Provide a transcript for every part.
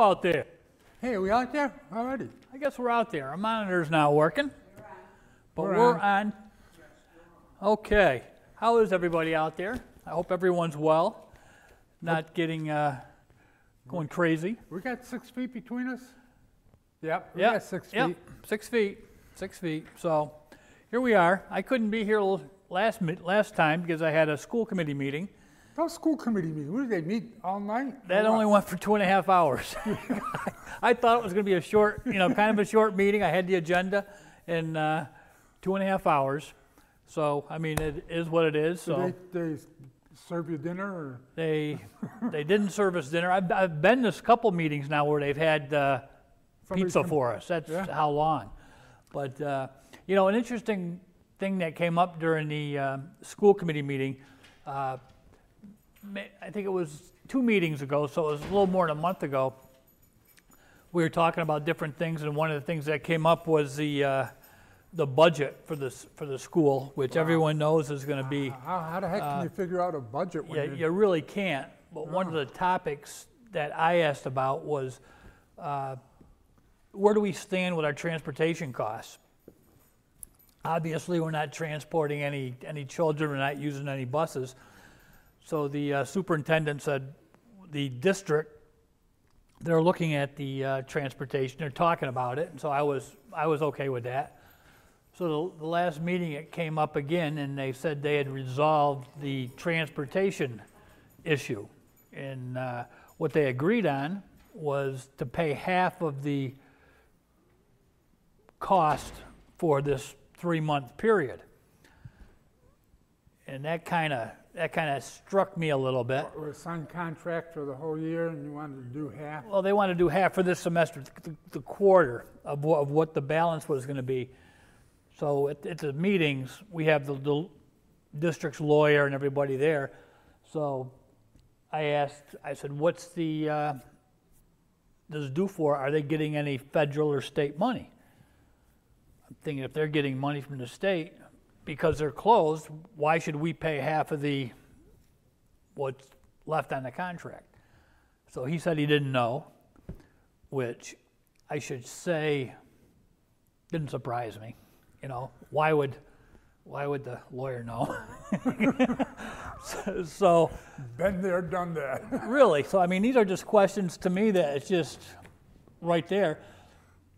out there. Hey, are we out there already? I guess we're out there. Our monitor's not working, but we're on. Okay. How is everybody out there? I hope everyone's well, not getting going crazy. We got 6 feet between us? Yep, we Yep. got 6 feet. Yep. 6 feet. 6 feet. So here we are. I couldn't be here last time because I had a school committee meeting. Those school committee meetings, what did they meet all night? That only went for 2.5 hours. I thought it was going to be a short, kind of a short meeting. I had the agenda in 2.5 hours. So, I mean, it is what it is. So They serve you dinner? Or? they didn't serve us dinner. I've been to a couple meetings now where they've had pizza for us. That's how long. But, an interesting thing that came up during the school committee meeting, I think it was 2 meetings ago, so it was a little more than a month ago. We were talking about different things, and one of the things that came up was the budget for the school, which everyone knows is going to be. How the heck can you figure out a budget? When you really can't. But one of the topics that I asked about was where do we stand with our transportation costs? Obviously, we're not transporting any children. We're not using any buses. So the superintendent said the district, they're looking at the transportation. They're talking about it, and so I was okay with that. So the last meeting it came up again, and they said they had resolved the transportation issue. And what they agreed on was to pay half of the cost for this 3-month period. And that kind of struck me a little bit. Or a signed contract for the whole year, and you wanted to do half? Well, they wanted to do half for this semester, the quarter of what the balance was going to be. So at the meetings, we have the district's lawyer and everybody there. So I said, what's does it do for? Are they getting any federal or state money? I'm thinking if they're getting money from the state, because they're closed, why should we pay half of what's left on the contract? So he said he didn't know, which I should say didn't surprise me. Why would the lawyer know? so been there, done that. Really. So I mean, these are just questions to me that it's just right there.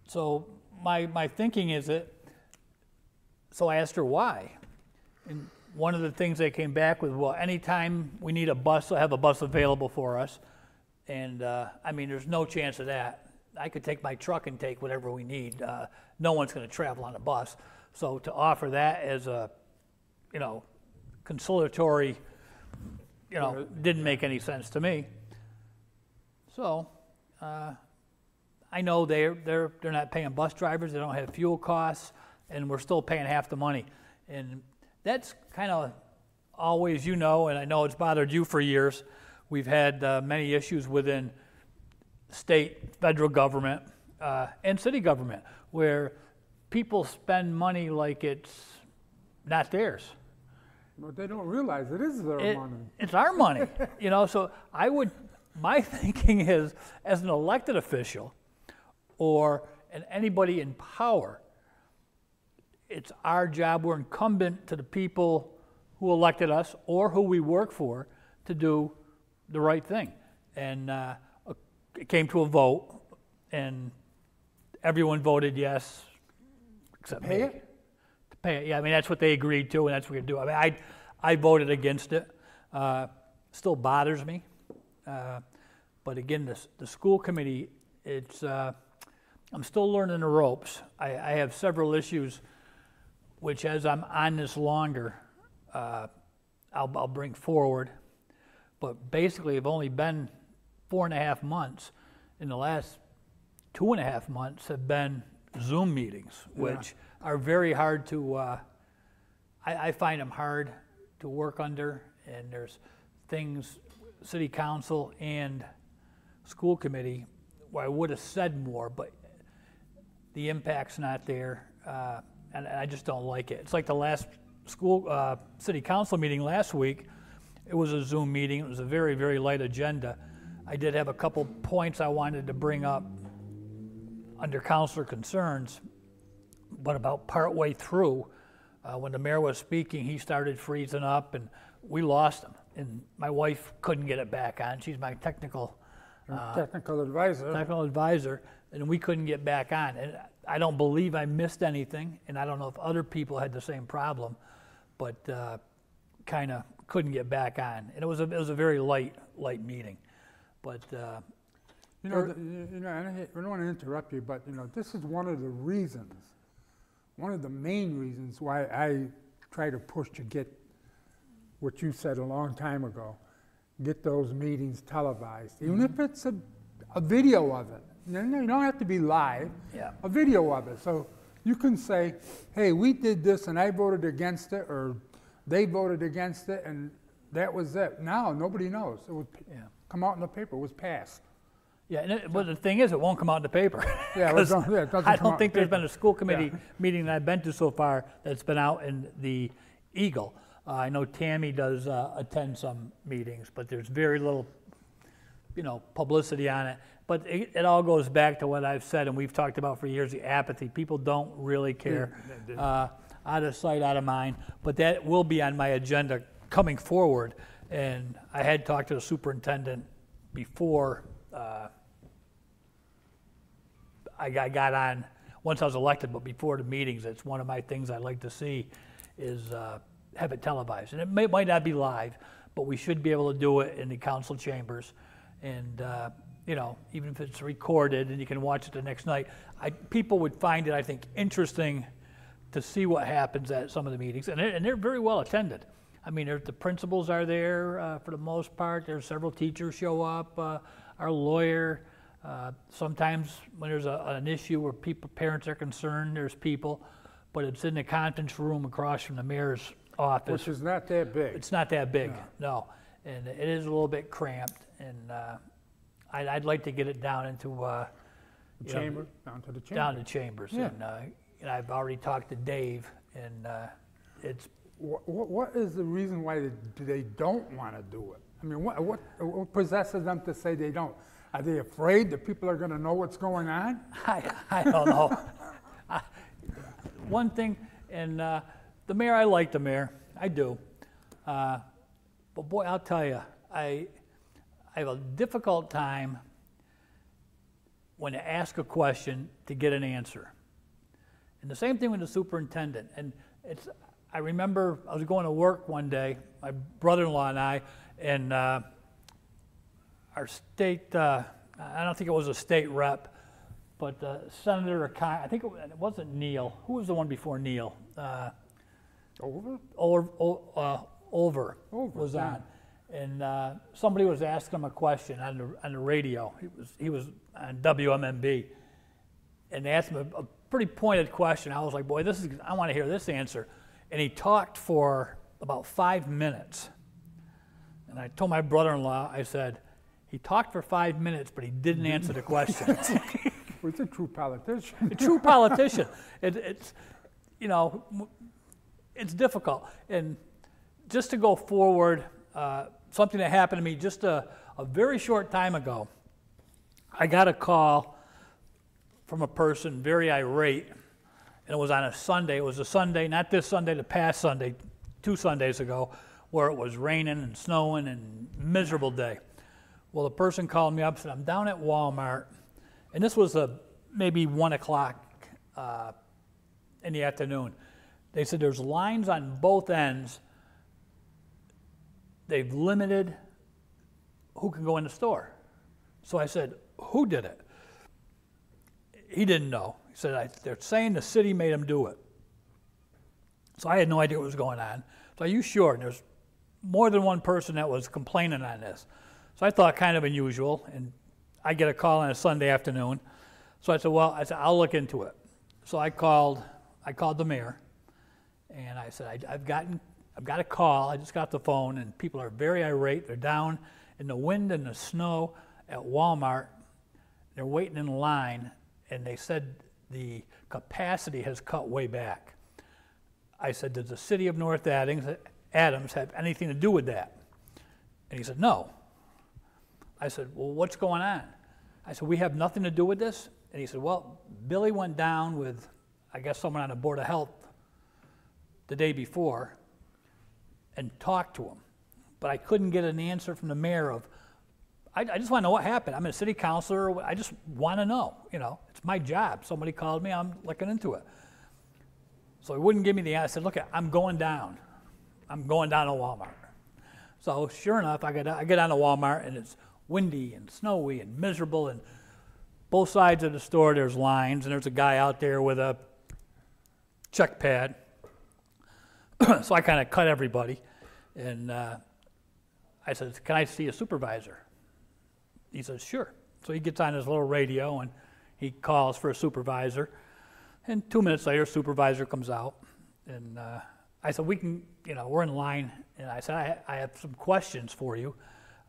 So my thinking is that. So I asked her why, and one of the things they came back with, well, anytime we need a bus, they'll have a bus available for us, and I mean, there's no chance of that. I could take my truck and take whatever we need. No one's going to travel on a bus, so to offer that as a, conciliatory, didn't make any sense to me. So I know they're not paying bus drivers. They don't have fuel costs. And we're still paying half the money. And that's kind of always, and I know it's bothered you for years, we've had many issues within state, federal government, and city government, where people spend money like it's not theirs. But they don't realize it is their money. It's our money, so my thinking is, as an elected official or anybody in power, it's our job, we're incumbent to the people who elected us or who we work for to do the right thing. And it came to a vote, and everyone voted yes, except me. To pay it, yeah, I mean, that's what they agreed to, and that's what we do. I mean, I voted against it. Still bothers me. But again, the school committee, I'm still learning the ropes. I have several issues which, as I'm on this longer, I'll bring forward. But basically, I've only been 4.5 months. In the last 2.5 months have been Zoom meetings, which are very hard to, I find them hard to work under. And there's things, city council and school committee, where I would have said more, but the impact's not there. And I just don't like it. It's like the last city council meeting last week. It was a Zoom meeting. It was a very, very light agenda. I did have a couple points I wanted to bring up under counselor concerns, but about partway through, when the mayor was speaking, he started freezing up, and we lost him. And my wife couldn't get it back on. She's my technical advisor, and we couldn't get back on. And I don't believe I missed anything, and I don't know if other people had the same problem, but kind of couldn't get back on. And it was a very light meeting, but. And I don't want to interrupt you, but this is one of the reasons, one of the main reasons why I try to push to get what you said a long time ago, get those meetings televised, even if it's a video of it. You don't have to be live. Yeah. A video of it, so you can say, "Hey, we did this, and I voted against it," or "They voted against it, and that was it." Now nobody knows. It would come out in the paper. It was passed. Yeah, but the thing is, it won't come out in the paper. Yeah, it doesn't I come don't out think in the there's been a school committee Yeah. meeting that I've been to so far that's been out in the Eagle. I know Tammy does attend some meetings, but there's very little, publicity on it. But it all goes back to what I've said, and we've talked about for years, the apathy. People don't really care. Out of sight, out of mind. But that will be on my agenda coming forward. And I had talked to the superintendent before I got on, once I was elected, but before the meetings. It's one of my things I'd like to see is have it televised. And it might not be live, but we should be able to do it in the council chambers. And, even if it's recorded and you can watch it the next night, people would find it, I think, interesting to see what happens at some of the meetings. And they're very well attended. I mean, the principals are there for the most part. There's several teachers show up, our lawyer. Sometimes when there's an issue where parents are concerned, there's people, but it's in the conference room across from the mayor's office. Which is not that big. It's not that big, no. And it is a little bit cramped, and I'd like to get it down into Chamber, down to the chamber. Down to chambers. Yeah. And I've already talked to Dave, and it's. What is the reason why they don't want to do it? I mean, what possesses them to say they don't? Are they afraid that people are going to know what's going on? I don't know. One thing, and the mayor, I like the mayor, I do. But boy, I'll tell you, I have a difficult time when you ask a question to get an answer. And the same thing with the superintendent. And I remember I was going to work one day, my brother-in-law and I, and our state, I don't think it was a state rep, but Senator, I think it wasn't Neal. Who was the one before Neal? Over was on. And somebody was asking him a question on the radio. He was on WMMB. And they asked him a pretty pointed question. I was like, boy, I want to hear this answer. And he talked for about 5 minutes. And I told my brother-in-law, I said, he talked for 5 minutes, but he didn't answer the question. Well, he's a true politician. A true politician. It's difficult. And just to go forward, something that happened to me just a very short time ago, I got a call from a person very irate, and it was on a Sunday. It was a Sunday, not this Sunday, the past Sunday, 2 Sundays ago, where it was raining and snowing and miserable day. Well, the person called me up and said, I'm down at Walmart, and this was maybe 1 o'clock in the afternoon. They said there's lines on both ends. They've limited who can go in the store. So I said, who did it? He didn't know. He said, they're saying the city made them do it. So I had no idea what was going on. So are you sure? And there's more than one person that was complaining on this. So I thought kind of unusual, and I get a call on a Sunday afternoon. So I said, I'll look into it. So I called the mayor, and I said, I've got a call. I just got the phone, and people are very irate. They're down in the wind and the snow at Walmart. They're waiting in line, and they said the capacity has cut way back. I said, does the city of North Adams have anything to do with that? And he said, no. I said, well, what's going on? I said, we have nothing to do with this? And he said, well, Billy went down with, I guess, someone on the Board of Health the day before and talked to him. But I couldn't get an answer from the mayor of, I just want to know what happened. I'm a city councilor. I just want to know. You know, it's my job. Somebody called me. I'm looking into it. So he wouldn't give me the answer. I said, look, I'm going down. I'm going down to Walmart. So sure enough, I get down to Walmart, and it's windy and snowy and miserable, and both sides of the store there's lines, and there's a guy out there with a check pad. So I kind of cut everybody, and I said, can I see a supervisor? He says, sure. So he gets on his little radio, and he calls for a supervisor, and 2 minutes later, supervisor comes out, and I said, we can, you know, we're in line, and I said, I have some questions for you.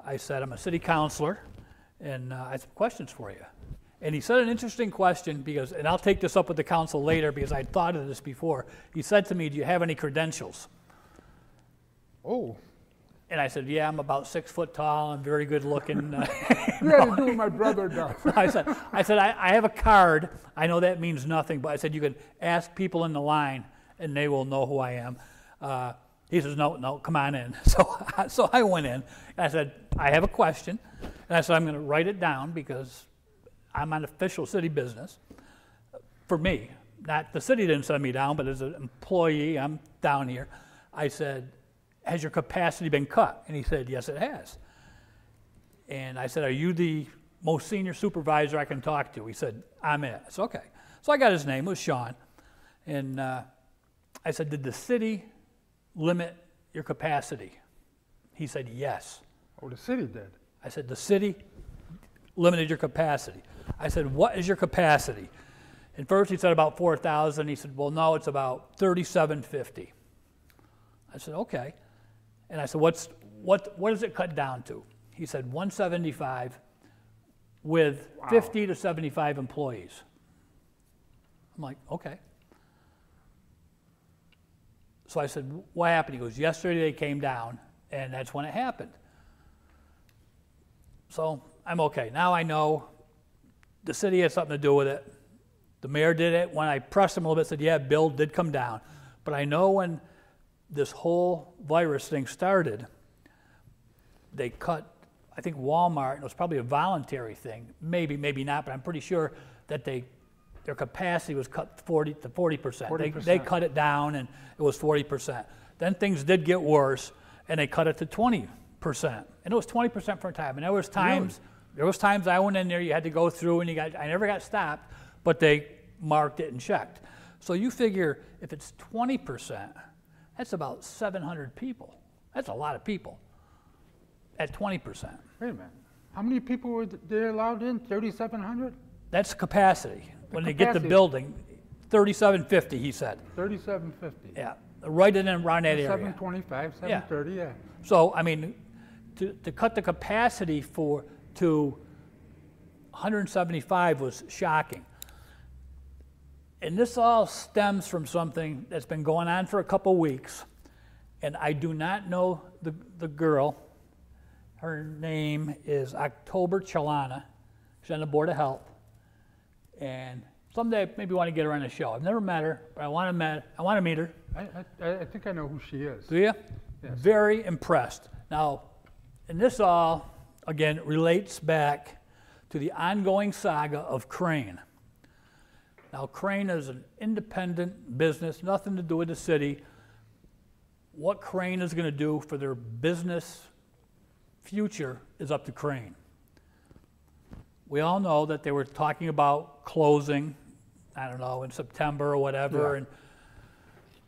I said, I'm a city councilor, and I have some questions for you. And he said an interesting question because, and I'll take this up with the council later because I'd thought of this before. He said to me, do you have any credentials? Oh. And I said, yeah, I'm about 6 foot tall. I'm very good looking. You had to do what my brother does. I said, I have a card. I know that means nothing, but I said, you could ask people in the line and they will know who I am. He says, no, come on in. So I went in, and I said, I have a question. And I said, I'm going to write it down because I'm on official city business. For me, not the city didn't send me down, but as an employee, I'm down here. I said, has your capacity been cut? And he said, yes, it has. And I said, are you the most senior supervisor I can talk to? He said, I'm it. I said, okay. So I got his name, it was Sean. And I said, did the city limit your capacity? He said, yes. Oh, the city did. I said, the city limited your capacity. I said, what is your capacity? And first he said about 4,000. He said, well, no, it's about 3,750. I said, okay. And I said, what does it cut down to? He said, 175 with 50 to 75 employees. I'm like, okay. So I said, what happened? He goes, yesterday they came down, and that's when it happened. So I'm okay. Now I know the city had something to do with it. The mayor did it. When I pressed him a little bit, said, yeah, Bill did come down. But I know when this whole virus thing started, they cut, I think Walmart, and it was probably a voluntary thing, maybe not, but I'm pretty sure that their capacity was cut 40%. 40%. They cut it down, and it was 40%. Then things did get worse, and they cut it to 20%. And it was 20% for a time. And there was times I went in there, you had to go through, and I never got stopped, but they marked it and checked. So you figure if it's 20%, that's about 700 people. That's a lot of people at 20%. Wait a minute. How many people were they allowed in? 3,700? That's capacity. When they get the building, 3,750, he said. 3,750. Yeah, right in and around that area. 725, 730, yeah. So, I mean, to cut the capacity to 175 was shocking. And this all stems from something that's been going on for a couple weeks. And I do not know the girl. Her name is October Chalana. She's on the Board of Health. And someday I maybe want to get her on the show. I've never met her, but I want to meet her. I think I know who she is. Do you? Yes. Very impressed. Now, and this all, again, relates back to the ongoing saga of Crane. Now, Crane is an independent business, nothing to do with the city. What Crane is going to do for their business future is up to Crane. We all know that they were talking about closing, I don't know, in September or whatever, Yeah. and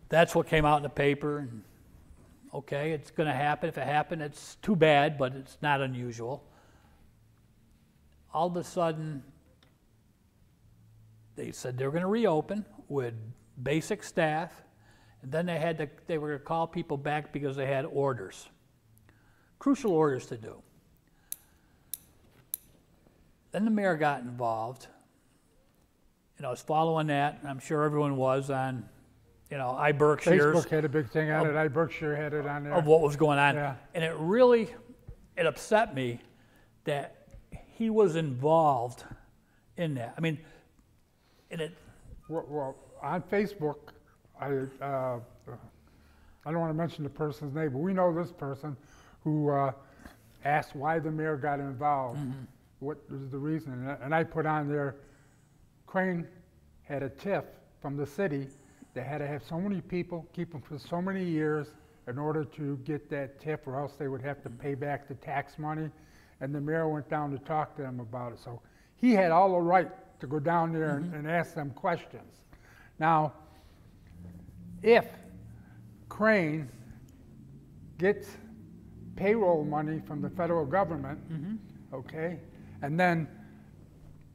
that's what came out in the paper. And okay, it's going to happen. If it happened, it's too bad, but it's not unusual. All of a sudden, they said they were going to reopen with basic staff, and then they were going to call people back because they had orders, crucial orders to do. Then the mayor got involved. I was following that, and I'm sure everyone was on, iBerkshire's. Facebook had a big thing on it. iBerkshire had it on there. Of what was going on. Yeah. And it upset me that he was involved in that. I mean, Well, on Facebook, I don't want to mention the person's name, but we know this person who asked why the mayor got involved. What was the reason? And I put on there, Crane had a TIF from the city. They had to have so many people, keep them for so many years in order to get that TIF, or else they would have to pay back the tax money. And the mayor went down to talk to them about it. So he had all the right to go down there and ask them questions. Now, if Crane gets payroll money from the federal government, okay, and then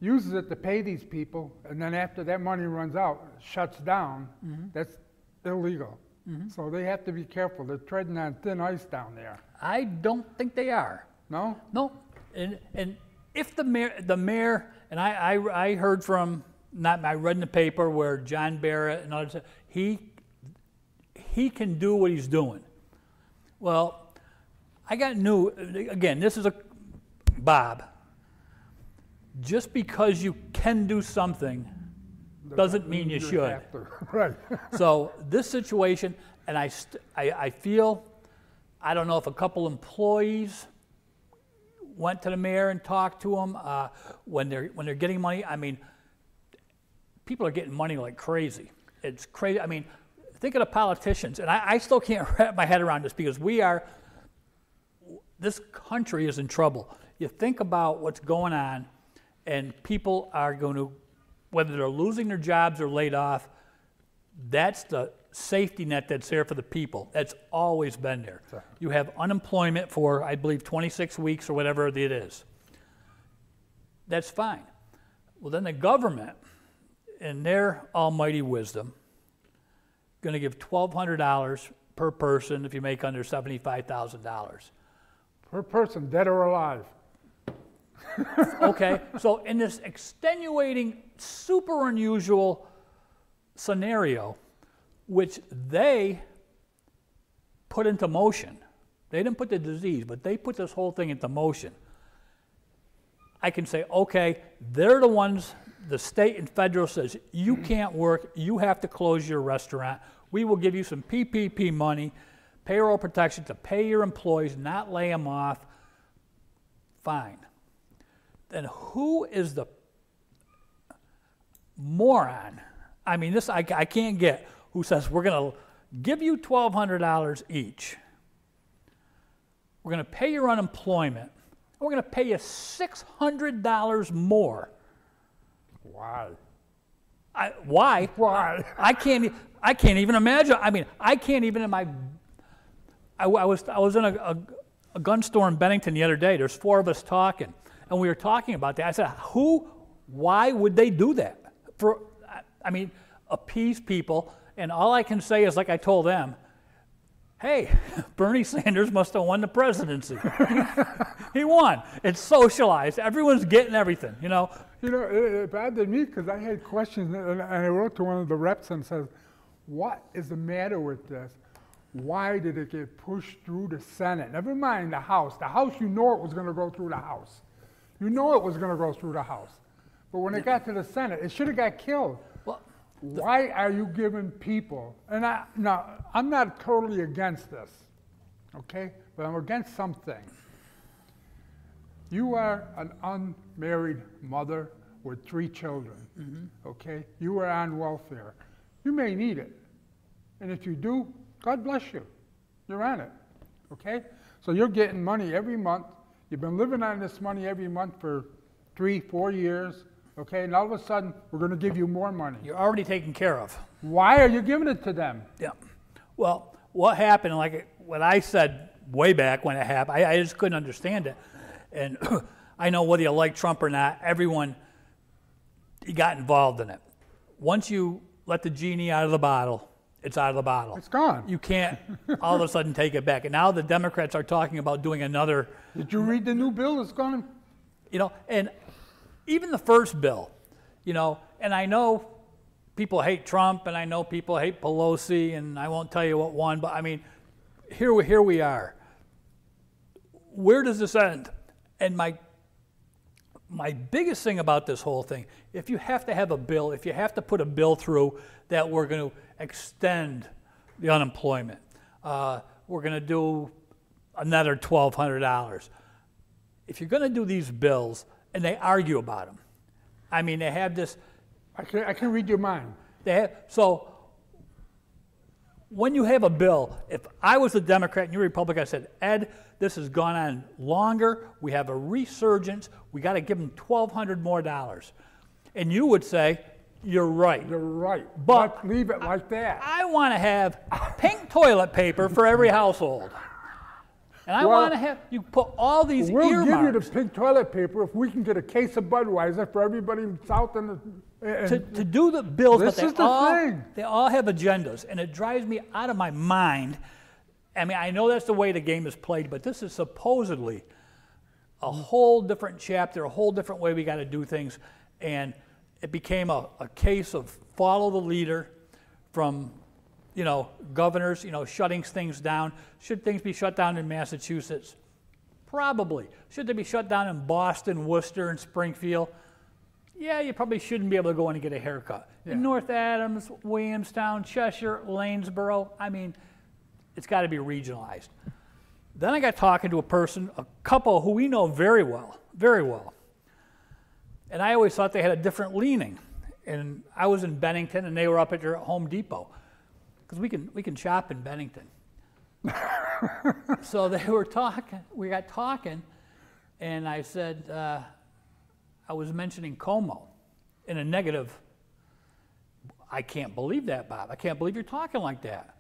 uses it to pay these people, and then after that money runs out, shuts down, that's illegal. So they have to be careful. They're treading on thin ice down there. I don't think they are. No? No, and if the mayor, and I heard from, I read in the paper where John Barrett and others, he can do what he's doing. Well, I got new, again, this is Bob. Just because you can do something doesn't mean you should. Have to. Right. So this situation, and I feel, I don't know if a couple employees went to the mayor and talked to him when they're getting money. I mean, people are getting money like crazy. It's crazy. I mean, think of the politicians, and I still can't wrap my head around this because this country is in trouble. You think about what's going on, and people are going to, whether they're losing their jobs or laid off, that's the safety net that's there for the people. That's always been there. Sure. You have unemployment for, I believe, 26 weeks or whatever it is. That's fine. Well, then the government, in their almighty wisdom, going to give $1,200 per person if you make under $75,000. Per person, dead or alive. Okay, so in this extenuating, super unusual scenario, which they put into motion, they didn't put the disease, but they put this whole thing into motion. I can say, okay, they're the ones, the state and federal says, you can't work, you have to close your restaurant. We will give you some PPP money, payroll protection to pay your employees, not lay them off. Fine. Then who is the moron? I mean, this I can't get, who says we're going to give you $1,200 each. We're going to pay your unemployment. And we're going to pay you $600 more. Why? Why? Why? I can't even imagine. I mean, I can't even in my. I was in a gun store in Bennington the other day. There's 4 of us talking, and we were talking about that. I said, why would they do that? I mean, appease people. And all I can say is, like I told them, hey, Bernie Sanders must have won the presidency. He won. It's socialized. Everyone's getting everything, you know. You know, it bothered me because I had questions, and I wrote to one of the reps and said, what is the matter with this? Why did it get pushed through the Senate? Never mind the House. The House, you know it was going to go through the House. You know it was going to go through the House. But when it got to the Senate, it should have got killed. Well, why are you giving people, and I'm not totally against this, okay? But I'm against some things. You are an unmarried mother with 3 children, okay? You are on welfare. You may need it. And if you do, God bless you. You're on it, okay? So you're getting money every month. You've been living on this money every month for 3-4 years, okay? And all of a sudden, we're going to give you more money. you're already taken care of. Why are you giving it to them? Yeah. Well, what happened, like what I said way back when it happened, I just couldn't understand it. And I know whether you like Trump or not, everyone got involved in it. Once you let the genie out of the bottle, it's out of the bottle. It's gone. You can't all of a sudden take it back. And now the Democrats are talking about doing another. Did you read the new bill that's gone? You know, and even the first bill, you know, and I know people hate Trump and I know people hate Pelosi and I won't tell you what won, but I mean, here we are. Where does this end? And my my biggest thing about this whole thing, if you have to have a bill, if you have to put a bill through that we're going to extend the unemployment, we're going to do another $1,200. If you're going to do these bills, and they argue about them, I mean, they have this. I can read your mind. So when you have a bill, if I was a Democrat and you're a Republican, I said, Ed, this has gone on longer. We have a resurgence. We got to give them $1,200 more. And you would say, you're right. You're right. But leave it like that. I want to have pink toilet paper for every household. And I want to have, you put all these we'll earmarks. We'll give you the pink toilet paper if we can get a case of Budweiser for everybody in South and to do the bills, but thing. They all have agendas, and it drives me out of my mind. I mean, I know that's the way the game is played, but this is supposedly a whole different chapter, a whole different way we got to do things, and it became a case of follow the leader from, governors, shutting things down. Should things be shut down in Massachusetts? Probably. Should they be shut down in Boston, Worcester, and Springfield? Yeah, you probably shouldn't be able to go in and get a haircut. Yeah. In North Adams, Williamstown, Cheshire, Lanesboro, I mean, it's got to be regionalized. Then I got talking to a couple who we know very well. And I always thought they had a different leaning. And I was in Bennington, and they were up at their Home Depot. Because we can shop in Bennington. So we got talking, and I said, I was mentioning Como in a negative. I can't believe that, Bob. I can't believe you're talking like that.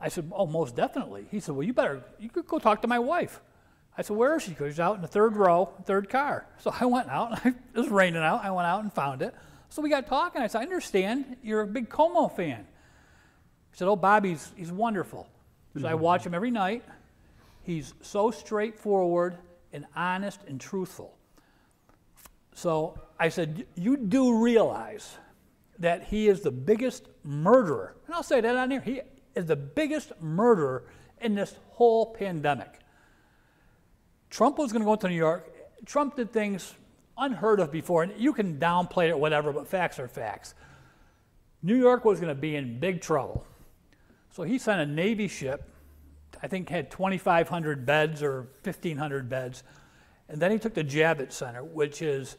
I said, oh, most definitely. He said, well, you could go talk to my wife. I said, where is she? Because she's out in the third row, third car. So I went out, it was raining out. I went out and found it. So we got talking. I said, I understand you're a big Como fan. He said, oh, Bob, he's wonderful. He said, I watch him every night. He's so straightforward and honest and truthful. So I said, you do realize that he is the biggest murderer, and I'll say that on here, he is the biggest murderer in this whole pandemic. Trump was going to go to New York. Trump did things unheard of before, and you can downplay it or whatever, but facts are facts. New York was going to be in big trouble. So he sent a Navy ship, I think had 2,500 beds or 1,500 beds, and then he took the Javits Center, which is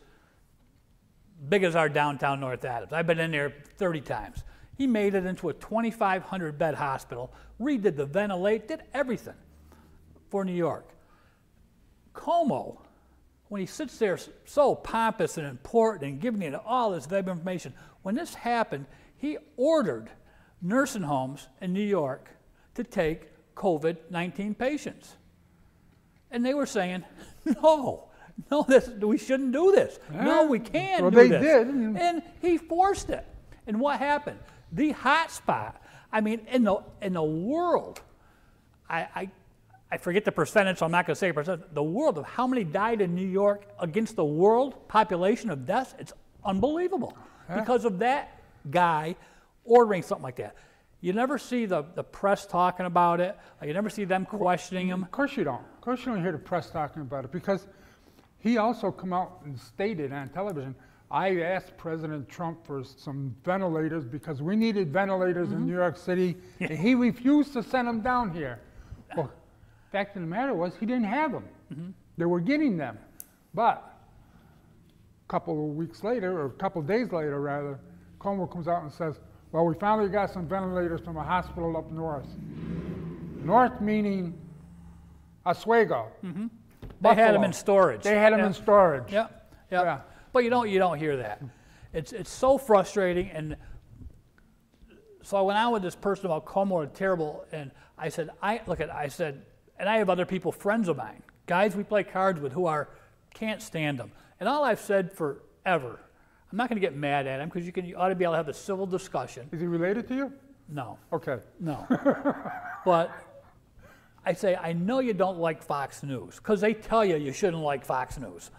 big as our downtown North Adams. I've been in there 30 times. He made it into a 2,500 bed hospital, redid the ventilate, did everything for New York. Como, when he sits there so pompous and important and giving you all this web information, when this happened, he ordered nursing homes in New York to take COVID-19 patients. And they were saying, no, we shouldn't do this. Yeah. No, we can't do this. Well, they did. And he forced it. And what happened? The hot spot, I mean, in the world, I forget the percentage, so I'm not going to say a percentage, the world of how many died in New York against the world population of deaths, it's unbelievable. Yeah. Because of that guy ordering something like that. You never see the press talking about it. You never see them questioning him. Of course you don't. Of course you don't hear the press talking about it, because he also come out and stated on television, I asked President Trump for some ventilators because we needed ventilators in New York City, and he refused to send them down here. Well, fact of the matter was he didn't have them. They were getting them. But a couple of weeks later, or a couple of days later rather, Como comes out and says, well, we finally got some ventilators from a hospital up north. North meaning Oswego. They had them in storage. They had them in storage. Yep. Yeah. But you don't hear that. It's so frustrating. And so I went on with this person about Como, terrible, and I said, and I have other people, friends of mine, guys we play cards with who can't stand them. And all I've said forever, I'm not going to get mad at him because you ought to be able to have a civil discussion. Is he related to you? No. Okay. No. But I say, I know you don't like Fox News because they tell you shouldn't like Fox News.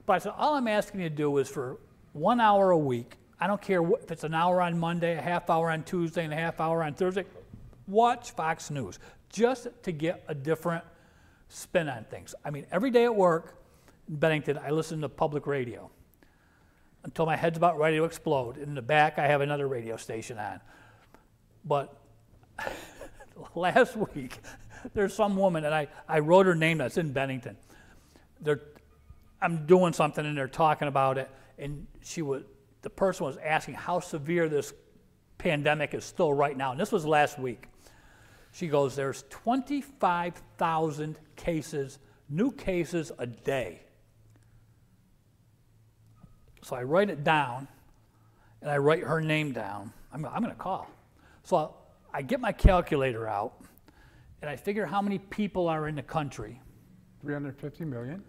But I said, all I'm asking you to do is for 1 hour a week, I don't care if it's an hour on Monday, a half hour on Tuesday, and a half hour on Thursday, watch Fox News just to get a different spin on things. I mean, every day at work, in Bennington, I listen to public radio until my head's about ready to explode. In the back, I have another radio station on. But last week, there's some woman, and I wrote her name that's in Bennington. I'm doing something, and they're talking about it, and the person was asking how severe this pandemic is still right now, and this was last week. She goes, there's 25,000 cases, new cases a day. So I write it down, and I write her name down. I'm going to call. So I get my calculator out, and I figure how many people are in the country. 350 million.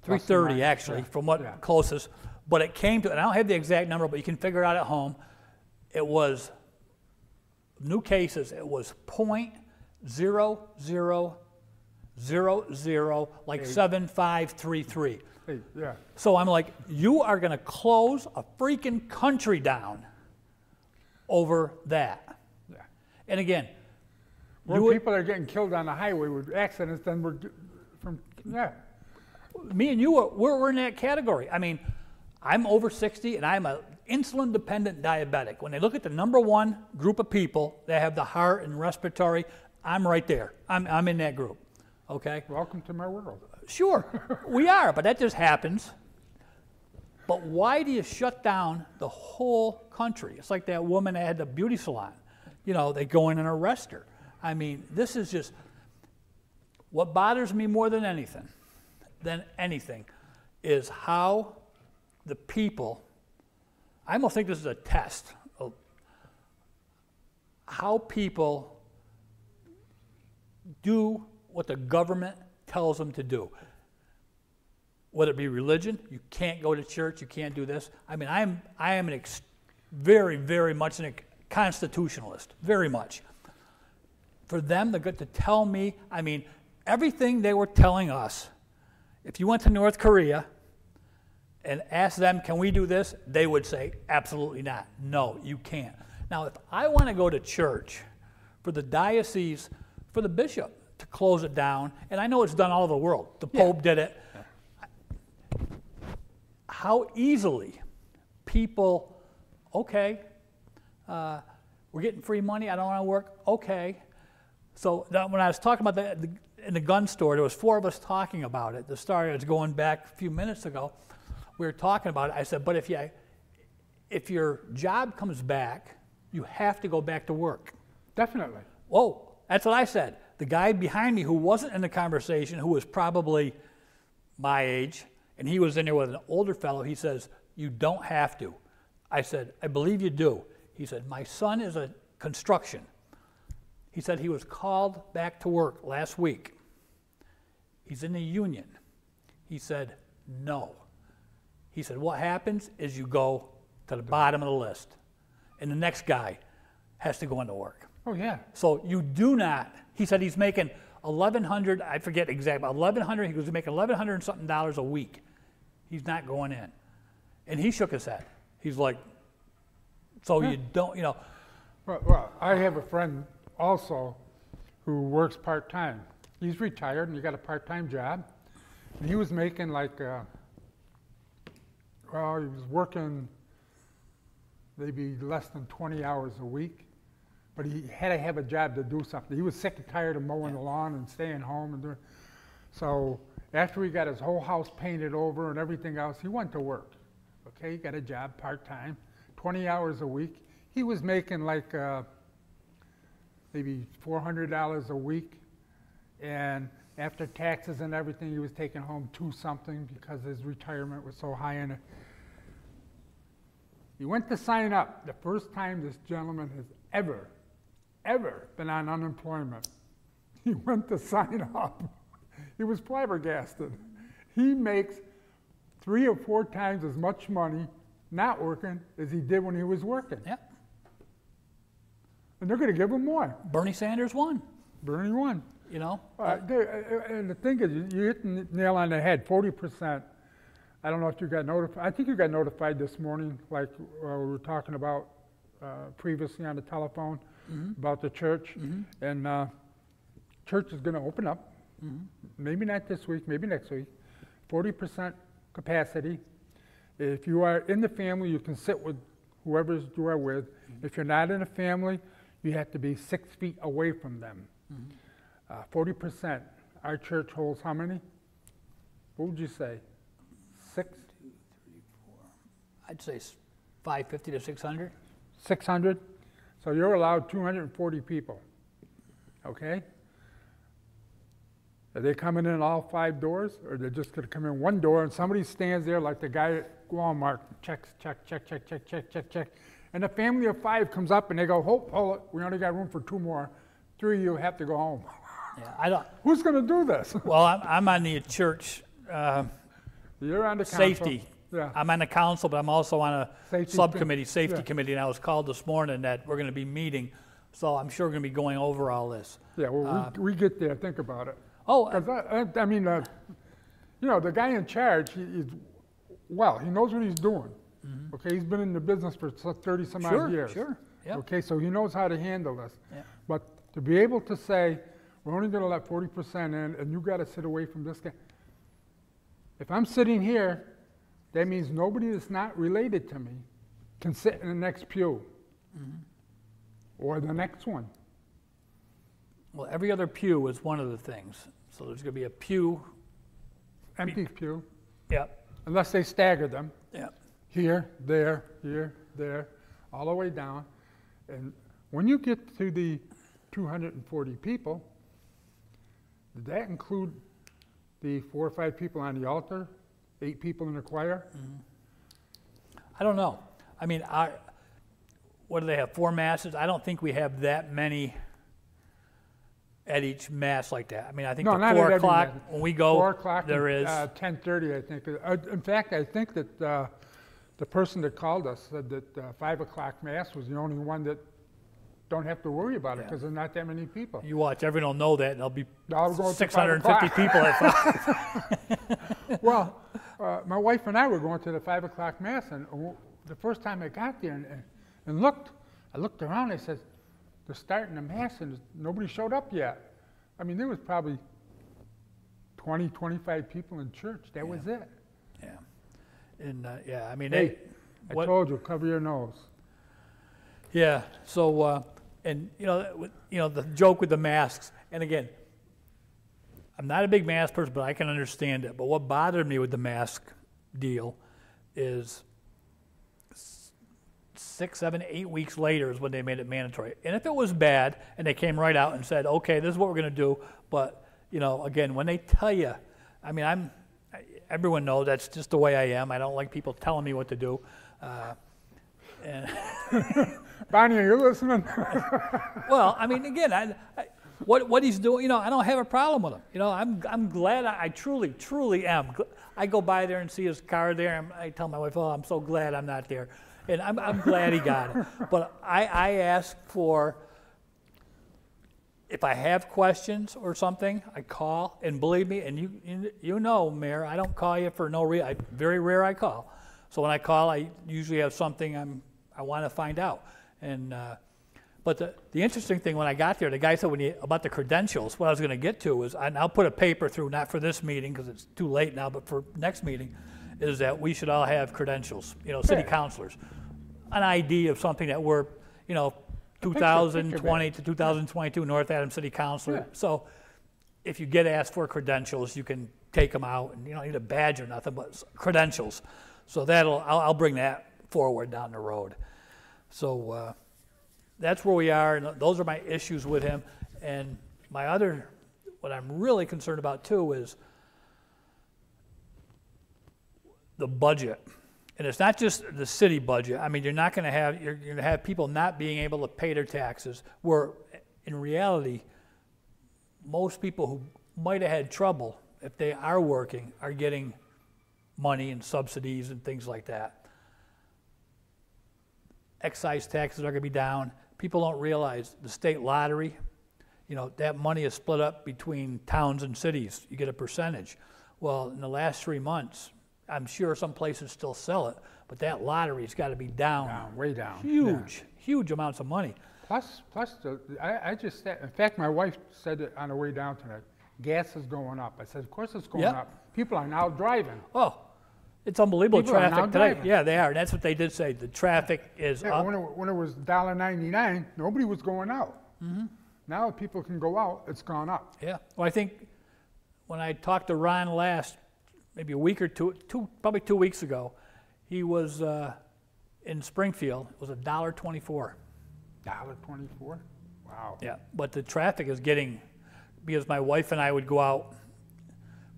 330, actually, from what closest. But it came to, and I don't have the exact number, but you can figure it out at home. It was, new cases, it was 0.0000, like 7533. Hey, yeah. So I'm like, you are going to close a freaking country down over that. Yeah. And again, More people are getting killed on the highway with accidents than we're from, me and you, we're in that category. I mean, I'm over 60 and I'm an insulin-dependent diabetic. When they look at the number one group of people that have the heart and respiratory, I'm right there. I'm in that group, okay? Welcome to my world. Sure, we are, but that just happens. But why do you shut down the whole country? It's like that woman that had the beauty salon. You know, they go in and arrest her. I mean, this is just, what bothers me more than anything, is how the people, I almost think this is a test of how people do what the government tells them to do. Whether it be religion, you can't go to church, you can't do this. I mean, I am very, very much a constitutionalist, very much. For them, they're good to tell me, I mean, everything they were telling us, if you went to North Korea and asked them, can we do this? They would say, absolutely not. No, you can't. Now, if I want to go to church for the diocese, for the bishop to close it down, and I know it's done all over the world. The Pope did it. How easily people, okay, we're getting free money, I don't want to work, okay. So when I was talking about in the gun store, there was 4 of us talking about it. The story was going back a few minutes ago. We were talking about it. I said, but if your job comes back, you have to go back to work. Definitely. Whoa, that's what I said. The guy behind me who wasn't in the conversation, who was probably my age, and he was in there with an older fellow, he says, you don't have to. I said, I believe you do. He said, my son is a construction. He said he was called back to work last week. He's in the union. He said, no. He said, what happens is you go to the bottom of the list, and the next guy has to go into work. Oh, yeah. So you do not, he said he's making $1,100, I forget exactly, $1,100, he was making $1,100 and something a week. He's not going in. And he shook his head. He's like, so you don't, you know. Well, I have a friend also who works part-time. He's retired and he got a part-time job. And he was making like, he was working maybe less than 20 hours a week. But he had to have a job to do something. He was sick and tired of mowing the lawn and staying home and doing. So after he got his whole house painted over and everything else, he went to work. Okay, he got a job part-time, 20 hours a week. He was making like maybe $400 a week. And after taxes and everything, he was taking home $2-something because his retirement was so high in it. He went to sign up. The first time this gentleman has ever been on unemployment. He went to sign up. He was flabbergasted. He makes 3 or 4 times as much money not working as he did when he was working. Yep. And they're going to give him more. Bernie Sanders won. Bernie won. You know? And the thing is, you hit the nail on the head, 40%. I don't know if you got notified. I think you got notified this morning, like we were talking about previously on the telephone, about the church. And church is going to open up, maybe not this week, maybe next week, 40% capacity. If you are in the family, you can sit with whoever you are with. If you're not in a family, you have to be 6 feet away from them. 40%. Our church holds how many? What would you say? 6? I'd say 550 to 600. 600? So you're allowed 240 people, okay? Are they coming in all 5 doors, or they're just gonna come in one door and somebody stands there like the guy at Walmart, checks, check, check, check, check, check, check, check. And a family of 5 comes up and they go, hold it, we only got room for 2 more. 3 of you have to go home. Yeah, I don't. Who's gonna do this? Well, I'm on the church You're on the council. safety. Yeah. I'm on the council, but I'm also on a Safety subcommittee, com- safety yeah. committee, and I was called this morning that we're going to be meeting. So I'm sure we're going to be going over all this. Yeah, well, we get there, think about it. Oh, 'Cause I mean, you know, the guy in charge, he knows what he's doing. Okay, he's been in the business for 30 some sure, odd years. sure. Yep. Okay, so he knows how to handle this. Yeah. But to be able to say, we're only gonna let 40% in, and you gotta sit away from this guy. If I'm sitting here, that means nobody that's not related to me can sit in the next pew. Or the next one. Well, every other pew is one of the things. So there's going to be a pew. Empty pew, Yep. unless they stagger them. Yep. Here, there, all the way down. And when you get to the 240 people, did that include the 4 or 5 people on the altar, 8 people in the choir? I don't know. I mean, what do they have? 4 masses? I don't think we have that many at each mass like that. I mean, I think No, the not 4 at every o'clock mass. when we go, 4 o'clock, there is. 10:30, I think. In fact, I think that the person that called us said that 5 o'clock mass was the only one that don't have to worry about it Yeah. because there's not that many people. You watch, everyone will know that, and there'll be I'll go to 650 5 people at 5. Well, my wife and I were going to the 5 o'clock mass, and the first time I got there and looked, I looked around. I said, "They're starting the mass, and nobody showed up yet." I mean, there was probably 20, 25 people in church. That was it. Yeah. And, yeah, I mean, Hey, I what- told you, cover your nose. Yeah. So, and you know, the joke with the masks. And again, I'm not a big mask person, but I can understand it. But what bothered me with the mask deal is 6, 7, 8 weeks later is when they made it mandatory. And if it was bad, and they came right out and said, "Okay, this is what we're going to do," but you know, again, when they tell you, I mean, everyone knows that's just the way I am. I don't like people telling me what to do. And Bonnie, are you listening? well, I mean, again, what he's doing, you know, I don't have a problem with him. You know, I'm glad. I truly am. I go by there and see his car there, and I tell my wife, "Oh, I'm so glad I'm not there," and I'm glad he got it. But I ask for, if I have questions or something, I call, and believe me, and you know, Mayor, I don't call you for no reason. Very rare I call. So when I call, I usually have something I want to find out. And but the interesting thing, when I got there, the guy said about the credentials, what I was going to get to was, and I'll put a paper through, not for this meeting because it's too late now, but for next meeting, is that we should all have credentials, you know, city councilors, an ID of something that we're, you know, 2020 to 2022 North Adams City Councilor. Yeah. So if you get asked for credentials, you can take them out, and you don't need a badge or nothing, but credentials. So I'll bring that forward down the road. So that's where we are, and those are my issues with him. And what I'm really concerned about too is the budget. And it's not just the city budget. I mean, you're going to have people not being able to pay their taxes, where in reality, most people who might have had trouble, if they are working, are getting money and subsidies and things like that. Excise taxes are going to be down. People don't realize the state lottery, you know, that money is split up between towns and cities. You get a percentage. Well, in the last 3 months, I'm sure some places still sell it, but that lottery's got to be down. Way down. Huge amounts of money. Plus, I just said, in fact, my wife said it on the way down tonight, gas is going up. I said, of course it's going Yeah. up. People are now driving. Oh, it's unbelievable People are now traffic today. driving. Yeah, they are. And that's what they did say. The traffic is Yeah, up. when it was $1.99, nobody was going out. Mm-hmm. Now that people can go out, it's gone up. Yeah. Well, I think when I talked to Ron last, maybe a week or probably 2 weeks ago, he was in Springfield. It was $1.24. $1.24? Wow. Yeah. But the traffic is getting, because my wife and I would go out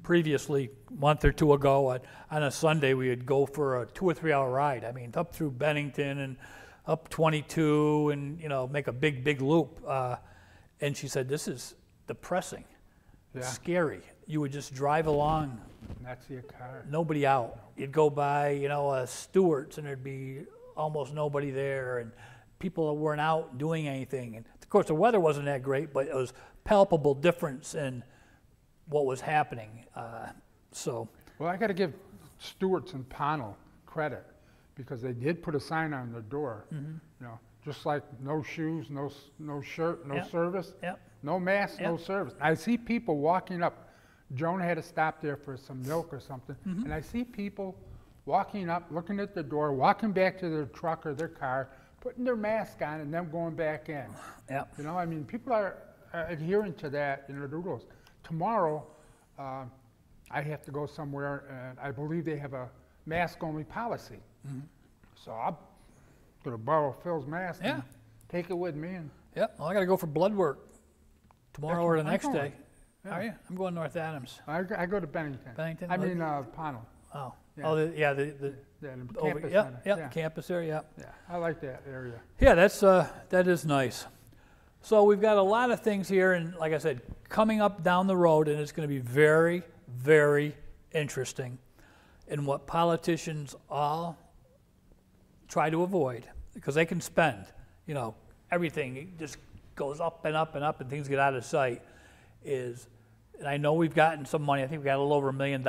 previously, a month or two ago, on a Sunday, we would go for a 2 or 3 hour ride. I mean, up through Bennington and up 22 and, make a big loop. And she said, this is depressing, Yeah. scary. You would just drive along, And that's your car. nobody out. You'd go by, Stewart's, and there'd be almost nobody there, and people weren't out doing anything. And of course, the weather wasn't that great, but it was palpable difference in what was happening. Well, I got to give Stewart's and Pownell credit because they did put a sign on their door. Just like no shoes, no shirt, no Yep. service, Yep. no mask, no Yep. service. I see people walking up. Joan had to stop there for some milk or something, and I see people walking up, looking at the door, walking back to their truck or their car, putting their mask on, and then going back in. Yeah. People are adhering to that, the rules. Tomorrow, I have to go somewhere, and I believe they have a mask-only policy. So I'm going to borrow Phil's mask Yeah. and take it with me. And Yeah. Well, I got to go for blood work tomorrow or the I'm next going. day. Yeah. Are you? I'm going North Adams. I go to Bennington. Bennington? I mean, Pownell. Oh. Yeah. Oh, the Yeah, the over, campus yeah, center. yeah, campus there, yeah. Yeah, I like that area. Yeah, that is nice. So we've got a lot of things here, and like I said, coming up down the road, and it's going to be very, very interesting in what politicians all try to avoid, because they can spend, everything it just goes up and up and up, and things get out of sight. And I know we've gotten some money. I think we got a little over $1 million.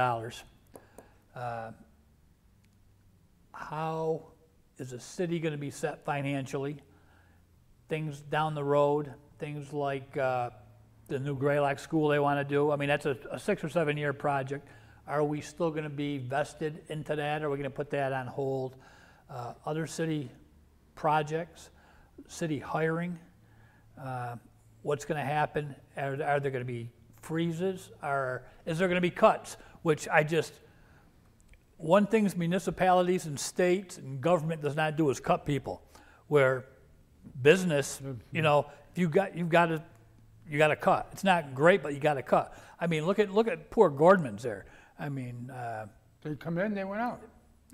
How is the city going to be set financially? Things down the road, things like the new Greylock School they want to do. I mean, that's a 6 or 7 year project. Are we still going to be vested into that? Or are we going to put that on hold? Other city projects, city hiring, what's going to happen? Are there going to be freezes? Is there going to be cuts? Which one thing municipalities and states and government does not do is cut people. Where business, if you've got to cut. It's not great, but you got to cut. I mean, look at poor Gordman's there. I mean, They come in, they went out.